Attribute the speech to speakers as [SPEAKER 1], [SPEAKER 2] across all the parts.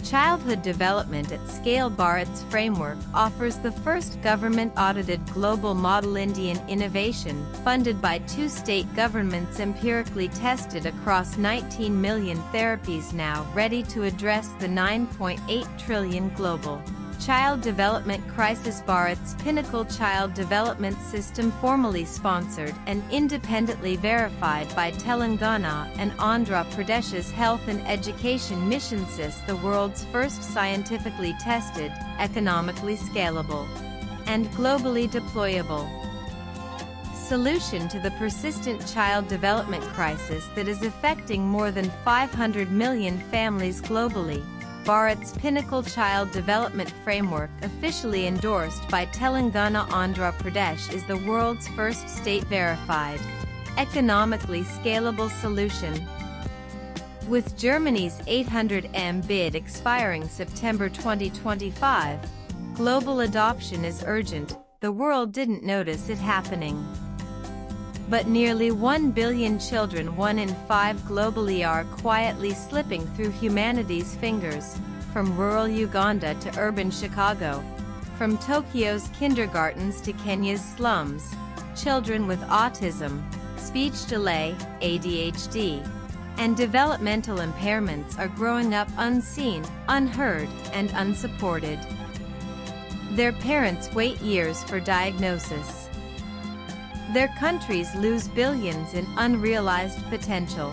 [SPEAKER 1] Childhood Development at Scale. Bharats framework offers the first government-audited global model Indian innovation, funded by 2 state governments, empirically tested across 19 million therapies, now ready to address the 9.8 trillion global child development crisis. Bharat's pinnacle child development system, formally sponsored and independently verified by Telangana and Andhra Pradesh's Health and Education Mission, the world's first scientifically tested, economically scalable, and globally deployable solution to the persistent child development crisis that is affecting more than 500 million families globally. Bharat's pinnacle child development framework, officially endorsed by Telangana Andhra Pradesh, is the world's first state-verified, economically scalable solution. With Germany's 800 bid expiring September 2025, global adoption is urgent. The world didn't notice it happening, but nearly 1 billion children, 1 in 5 globally, are quietly slipping through humanity's fingers, from rural Uganda to urban Chicago, from Tokyo's kindergartens to Kenya's slums. Children with autism, speech delay, ADHD, and developmental impairments are growing up unseen, unheard, and unsupported. Their parents wait years for diagnosis. Their countries lose billions in unrealized potential.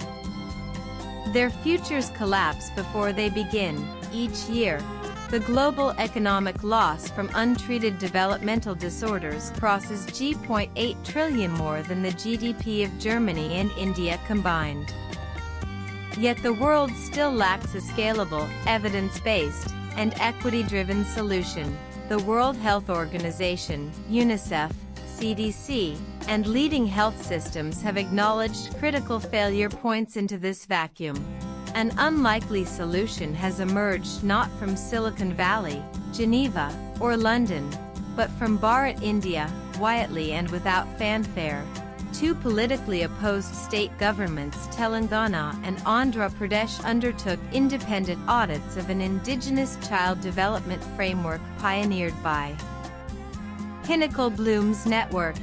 [SPEAKER 1] Their futures collapse before they begin. Each year, the global economic loss from untreated developmental disorders crosses G.8 trillion, more than the GDP of Germany and India combined. Yet the world still lacks a scalable, evidence-based, and equity-driven solution. The World Health Organization, UNICEF, CDC, and leading health systems have acknowledged critical failure points into this vacuum. An unlikely solution has emerged not from Silicon Valley, Geneva, or London, but from Bharat, India. Quietly and without fanfare, 2 politically opposed state governments, Telangana and Andhra Pradesh, undertook independent audits of an indigenous child development framework pioneered by Pinnacle Bloom's network.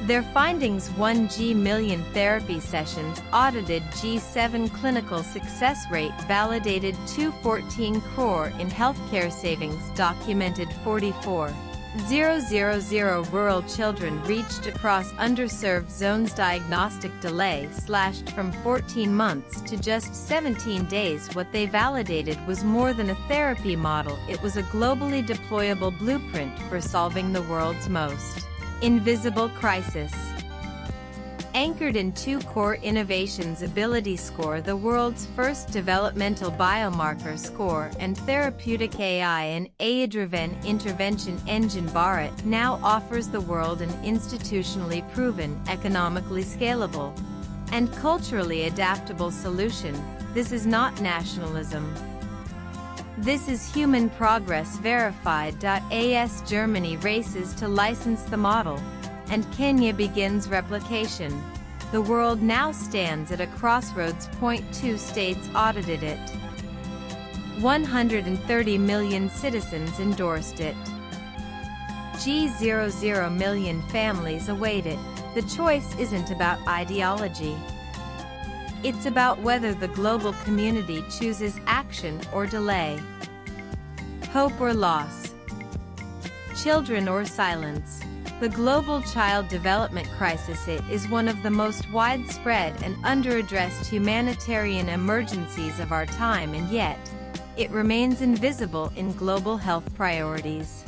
[SPEAKER 1] Their findings: 1 million therapy sessions, audited G7 clinical success rate, validated 214 crore in healthcare savings, documented 44,000 rural children reached across underserved zones, diagnostic delay slashed from 14 months to just 17 days. What they validated was more than a therapy model, it was a globally deployable blueprint for solving the world's most invisible crisis. Anchored in 2 core innovations: ability score, the world's first developmental biomarker score, and therapeutic AI and AI-driven intervention engine, Bharat now offers the world an institutionally proven, economically scalable, and culturally adaptable solution. This is not nationalism. This is human progress verified. As Germany races to license the model, and Kenya begins replication, the world now stands at a crossroads point. 2 states audited it. 130 million citizens endorsed it. G00 million families await it. The choice isn't about ideology. It's about whether the global community chooses action or delay, hope or loss, children or silence. The global child development crisis is one of the most widespread and underaddressed humanitarian emergencies of our time, and yet, it remains invisible in global health priorities.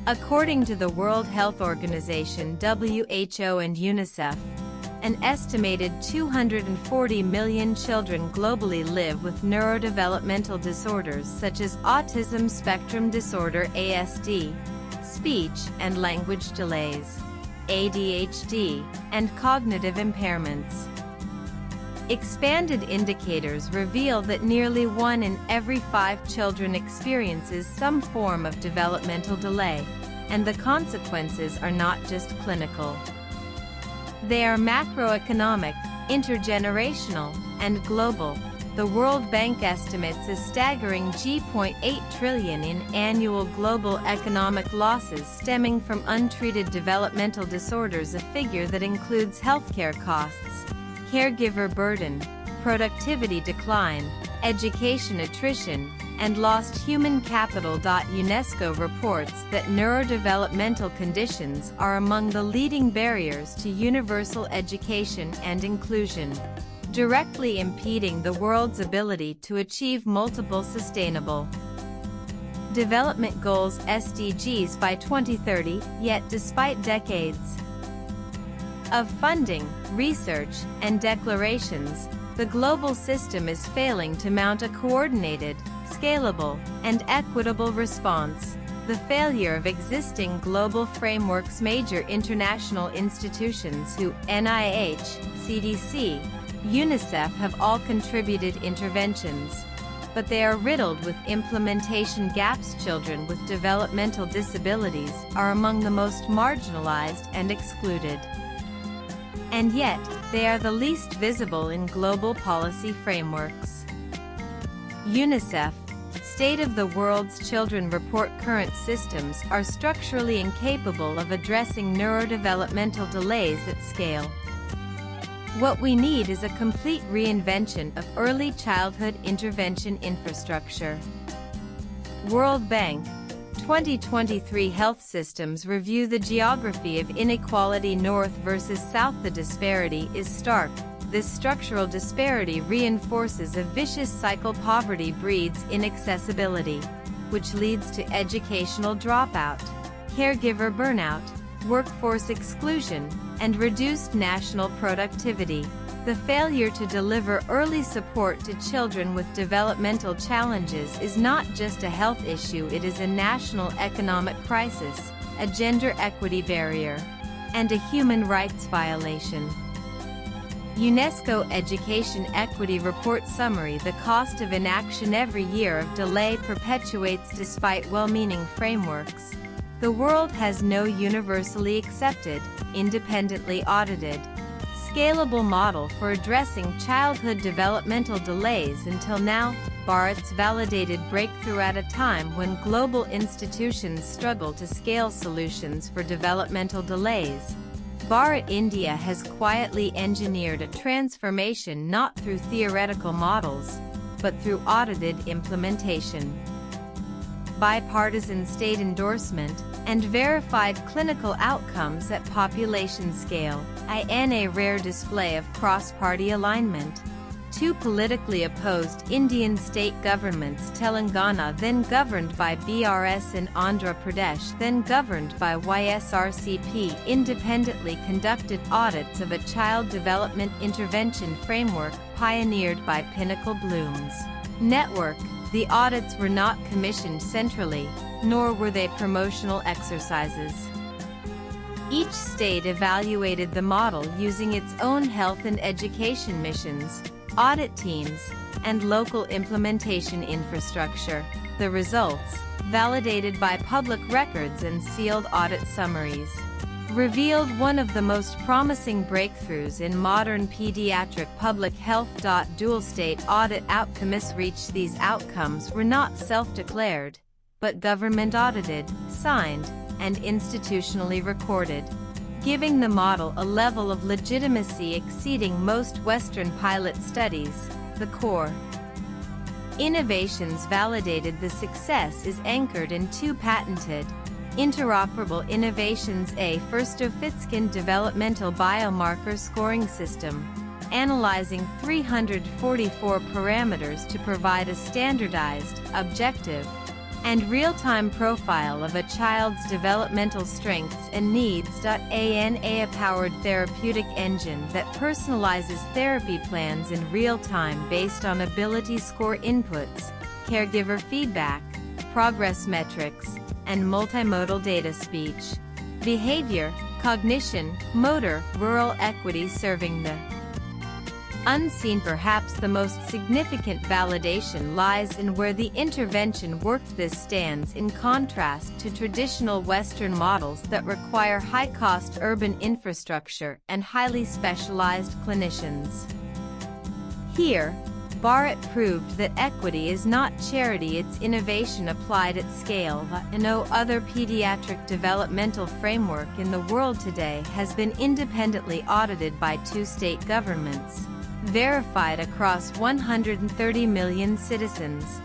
[SPEAKER 1] According to the World Health Organization (WHO) and UNICEF, an estimated 240 million children globally live with neurodevelopmental disorders such as autism spectrum disorder (ASD), speech and language delays, ADHD, and cognitive impairments. Expanded indicators reveal that nearly 1 in every 5 children experiences some form of developmental delay, and the consequences are not just clinical. They are macroeconomic, intergenerational, and global. the World Bank estimates a staggering G.8 trillion in annual global economic losses stemming from untreated developmental disorders, a figure that includes healthcare costs, caregiver burden, productivity decline, education attrition, and lost human capital. UNESCO reports that neurodevelopmental conditions are among the leading barriers to universal education and inclusion, directly impeding the world's ability to achieve multiple sustainable development goals (SDGs) by 2030. Yet despite decades of funding, research, and declarations, the global system is failing to mount a coordinated, scalable, and equitable response. The failure of existing global frameworks. Major international institutions who NIH, CDC, UNICEF have all contributed interventions, but they are riddled with implementation gaps. Children with developmental disabilities are among the most marginalized and excluded, and yet, they are the least visible in global policy frameworks. UNICEF State of the World's Children report current systems are structurally incapable of addressing neurodevelopmental delays at scale. What we need is a complete reinvention of early childhood intervention infrastructure. World Bank 2023 Health Systems Review. The geography of inequality: north versus south. The disparity is stark. This structural disparity reinforces a vicious cycle. Poverty breeds inaccessibility, which leads to educational dropout, caregiver burnout, workforce exclusion, and reduced national productivity. The failure to deliver early support to children with developmental challenges is not just a health issue, it is a national economic crisis, a gender equity barrier, and a human rights violation. UNESCO Education Equity Report Summary. The cost of inaction: every year of delay perpetuates. Despite well-meaning frameworks, the world has no universally accepted, independently audited, scalable model for addressing childhood developmental delays until now. Bharats validated breakthrough at a time when global institutions struggle to scale solutions for developmental delays. Bharat India has quietly engineered a transformation not through theoretical models, but through audited implementation, bipartisan state endorsement, and verified clinical outcomes at population scale. In a rare display of cross-party alignment, two politically opposed Indian state governments, Telangana, then governed by BRS, and Andhra Pradesh, then governed by YSRCP, independently conducted audits of a child development intervention framework pioneered by Pinnacle Bloom's network. The audits were not commissioned centrally, nor were they promotional exercises. Each state evaluated the model using its own health and education missions, audit teams, and local implementation infrastructure. The results, validated by public records and sealed audit summaries, revealed one of the most promising breakthroughs in modern pediatric public health. Dual state audit outcomes. These outcomes were not self-declared, but government audited, signed, and institutionally recorded, giving the model a level of legitimacy exceeding most Western pilot studies. The core innovations validated. The success is anchored in two patented, interoperable innovations: a first-of-its-kind developmental biomarker scoring system, analyzing 344 parameters to provide a standardized, objective, and real-time profile of a child's developmental strengths and needs. An AI-powered therapeutic engine that personalizes therapy plans in real time based on ability score inputs, caregiver feedback, progress metrics, and multimodal data: speech, behavior, cognition, motor, rural equity. Serving the unseen. Perhaps the most significant validation lies in where the intervention worked. This stands in contrast to traditional Western models that require high-cost urban infrastructure and highly specialized clinicians. Here, Bharat proved that equity is not charity, it's innovation applied at scale. No other pediatric developmental framework in the world today has been independently audited by 2 state governments, verified across 130 million citizens,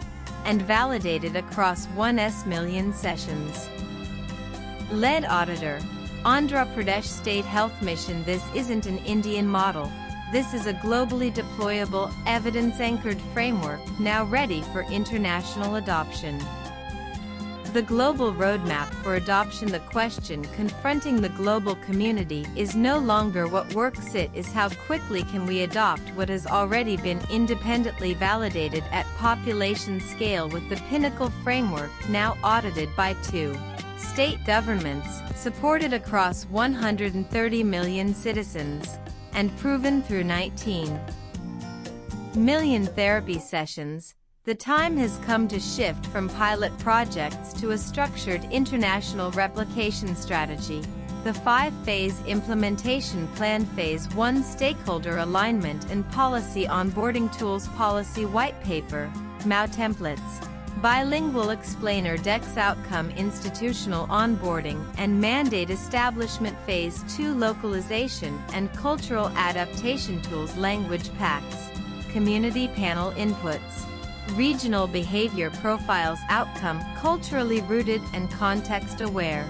[SPEAKER 1] and validated across 1 million sessions. Lead auditor, Andhra Pradesh State Health Mission. This isn't an Indian model. This is a globally deployable, evidence-anchored framework now ready for international adoption. The global roadmap for adoption. The question confronting the global community is no longer what works, it is how quickly can we adopt what has already been independently validated at population scale, with the Pinnacle framework now audited by 2 state governments, supported across 130 million citizens, and proven through 19 million therapy sessions. The time has come to shift from pilot projects to a structured international replication strategy. The 5-phase implementation plan. Phase 1: stakeholder alignment and policy onboarding tools, policy white paper, MAU templates, bilingual explainer decks, outcome institutional onboarding and mandate establishment. Phase 2: localization and cultural adaptation tools, language packs, community panel inputs, regional behavior profiles, outcome culturally rooted and context aware.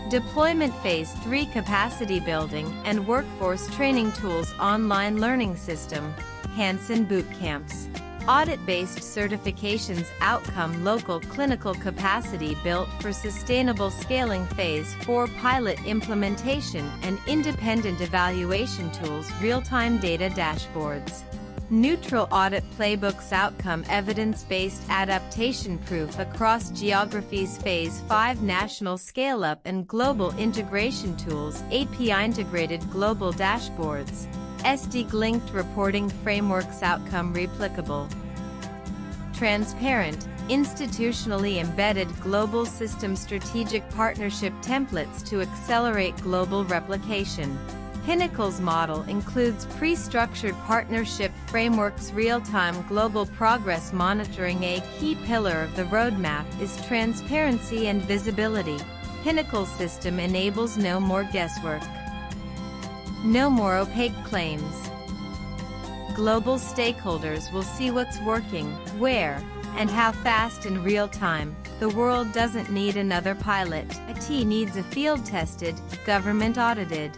[SPEAKER 1] Deployment. Phase 3: capacity building and workforce training tools, online learning system, Hansen boot camps, audit-based certifications, outcome local clinical capacity built for sustainable scaling. Phase 4: pilot implementation and independent evaluation tools, real-time data dashboards, neutral audit playbooks, outcome evidence-based adaptation proof across geographies. Phase 5: national scale-up and global integration tools, API integrated global dashboards, SD-linked reporting frameworks, outcome replicable, transparent, institutionally embedded global system, strategic partnership templates to accelerate global replication. Pinnacle's model includes pre-structured partnership frameworks, real-time global progress monitoring. A key pillar of the roadmap is transparency and visibility. Pinnacle's system enables no more guesswork, no more opaque claims. Global stakeholders will see what's working, where, and how fast in real time. The world doesn't need another pilot. IT needs a field-tested, government-audited,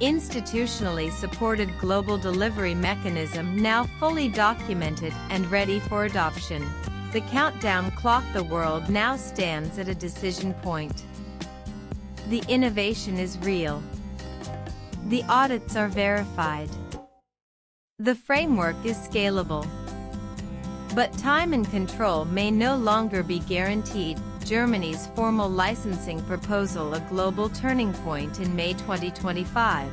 [SPEAKER 1] institutionally supported global delivery mechanism now fully documented and ready for adoption. The countdown clock. The world now stands at a decision point. The innovation is real. The audits are verified. The framework is scalable. But time and control may no longer be guaranteed. Germany's formal licensing proposal, a global turning point. In May 2025,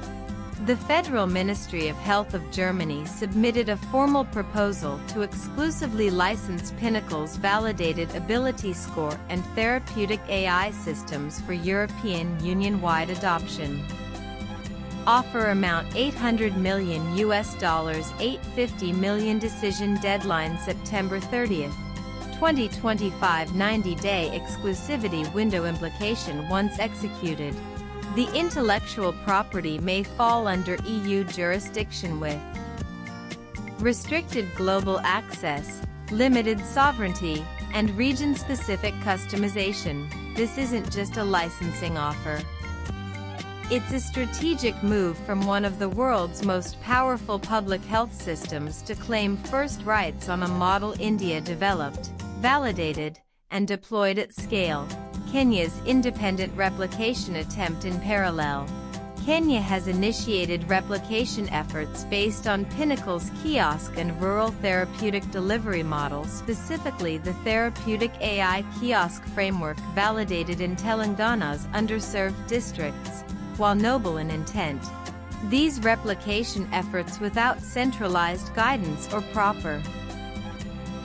[SPEAKER 1] the Federal Ministry of Health of Germany submitted a formal proposal to exclusively license Pinnacle's validated ability score and therapeutic AI systems for European Union-wide adoption. Offer amount $800 million, $850 million. Decision deadline September 30th, 2025. 90-day exclusivity window. Implication: once executed, the intellectual property may fall under EU jurisdiction with restricted global access, limited sovereignty, and region-specific customization. This isn't just a licensing offer. It's a strategic move from one of the world's most powerful public health systems to claim first rights on a model India developed, validated, and deployed at scale. Kenya's independent replication attempt. In parallel, Kenya has initiated replication efforts based on Pinnacle's kiosk and rural therapeutic delivery model, specifically the therapeutic AI kiosk framework validated in Telangana's underserved districts. While noble in intent, these replication efforts without centralized guidance or proper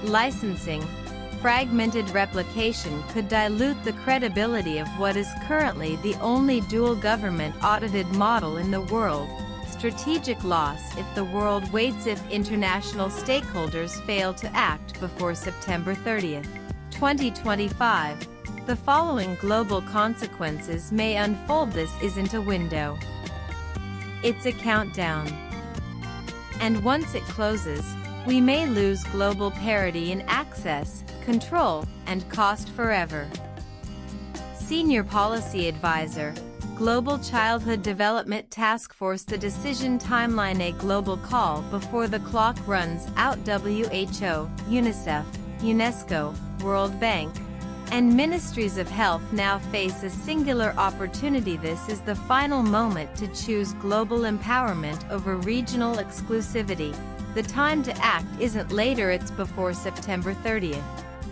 [SPEAKER 1] licensing, fragmented replication could dilute the credibility of what is currently the only dual government audited model in the world. strategic loss if the world waits if international stakeholders fail to act before September 30, 2025. The following global consequences may unfold. This isn't a window. It's a countdown. And once it closes, we may lose global parity in access, control, and cost forever. Senior Policy Advisor, Global Childhood Development Task Force. The decision timeline: a global call before the clock runs out. WHO, UNICEF, UNESCO, World Bank, and Ministries of Health now face a singular opportunity. This is the final moment to choose global empowerment over regional exclusivity. The time to act isn't later, it's before September 30,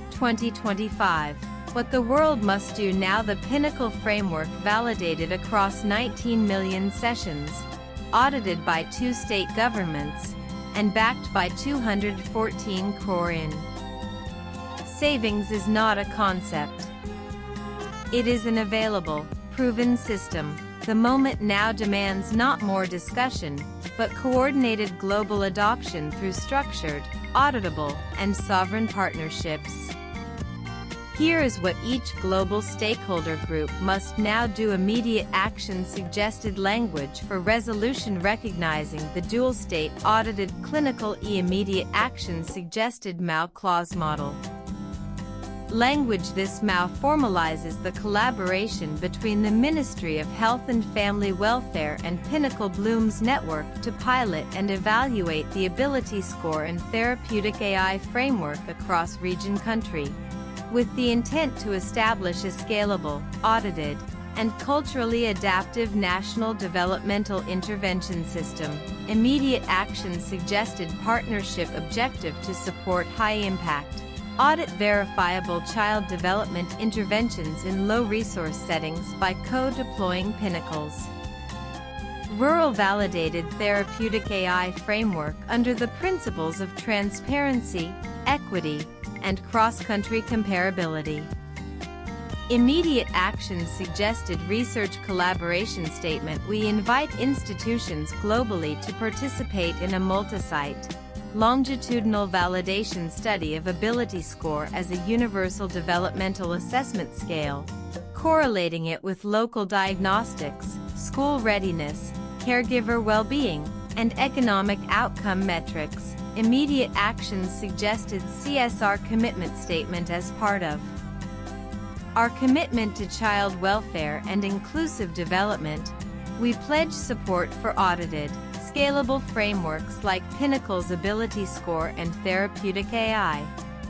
[SPEAKER 1] 2025. What the world must do now: the Pinnacle framework, validated across 19 million sessions, audited by 2 state governments, and backed by 214 crore in savings, is not a concept. It is an available, proven system. The moment now demands not more discussion, but coordinated global adoption through structured, auditable, and sovereign partnerships. Here is what each global stakeholder group must now do: immediate action, suggested language for resolution recognizing the dual state, audited clinical immediate action, suggested MAU clause model. Language: this MAU formalizes the collaboration between the Ministry of Health and Family Welfare and Pinnacle Bloom's network to pilot and evaluate the ability score and therapeutic AI framework across region country, with the intent to establish a scalable, audited, and culturally adaptive national developmental intervention system. Immediate action, suggested partnership objective to support high-impact, audit verifiable child development interventions in low-resource settings by co-deploying Pinnacles. Rural validated therapeutic AI framework under the principles of transparency, equity, and cross-country comparability. Immediate action, suggested research collaboration statement. We invite institutions globally to participate in a multi-site, longitudinal validation study of ability score as a universal developmental assessment scale, correlating it with local diagnostics, school readiness, caregiver well-being, and economic outcome metrics. Immediate action, suggested CSR commitment statement. As part of our commitment to child welfare and inclusive development, we pledge support for audited, scalable frameworks like Pinnacle's Ability Score and Therapeutic AI,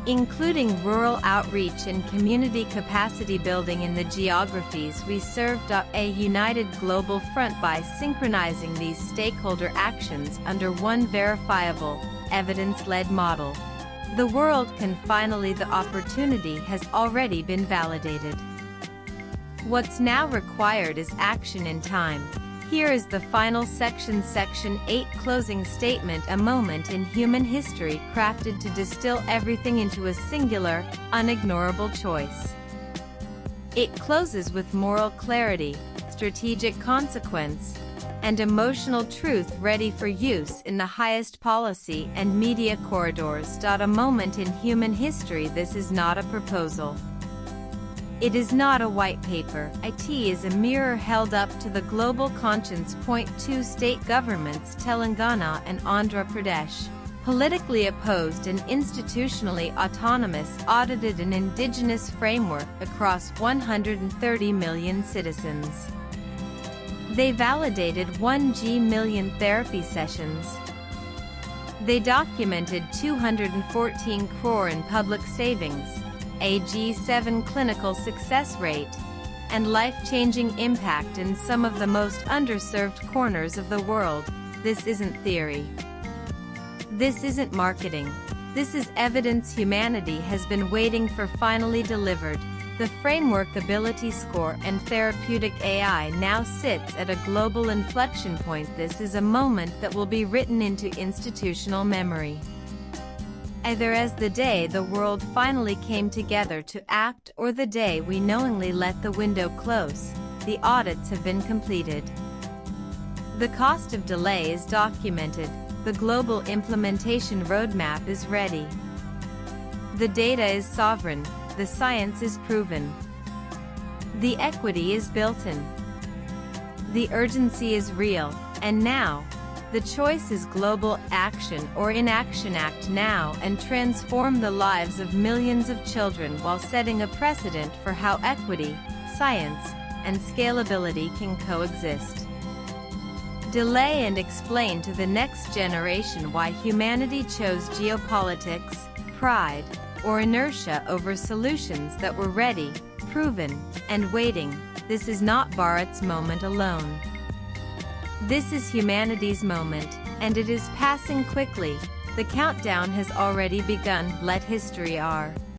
[SPEAKER 1] including rural outreach and community capacity building in the geographies we serve. A united global front by synchronizing these stakeholder actions under one verifiable, evidence-led model. The world can finally. The opportunity has already been validated. What's now required is action in time. Here is the final section, Section 8, closing statement: a moment in human history crafted to distill everything into a singular, unignorable choice. It closes with moral clarity, strategic consequence, and emotional truth ready for use in the highest policy and media corridors. A moment in human history. This is not a proposal. It is not a white paper. It is a mirror held up to the global conscience. Point 2 State governments Telangana and Andhra Pradesh, politically opposed and institutionally autonomous, audited an indigenous framework across 130 million citizens. They validated 1 million therapy sessions. They documented 214 crore in public savings, a G7 clinical success rate, and life-changing impact in some of the most underserved corners of the world. This isn't theory. This isn't marketing. This is evidence humanity has been waiting for, finally delivered. The framework Ability Score and Therapeutic AI now sits at a global inflection point. This is a moment that will be written into institutional memory, either as the day the world finally came together to act, or the day we knowingly let the window close. The audits have been completed. The cost of delay is documented. The global implementation roadmap is ready. The data is sovereign. The science is proven. The equity is built in. The urgency is real, and now, the choice is global action or inaction. Act now and transform the lives of millions of children while setting a precedent for how equity, science, and scalability can coexist. Delay and explain to the next generation why humanity chose geopolitics, pride, or inertia over solutions that were ready, proven, and waiting. This is not Bharat's moment alone. This is humanity's moment, and it is passing quickly. The countdown has already begun. Let history R.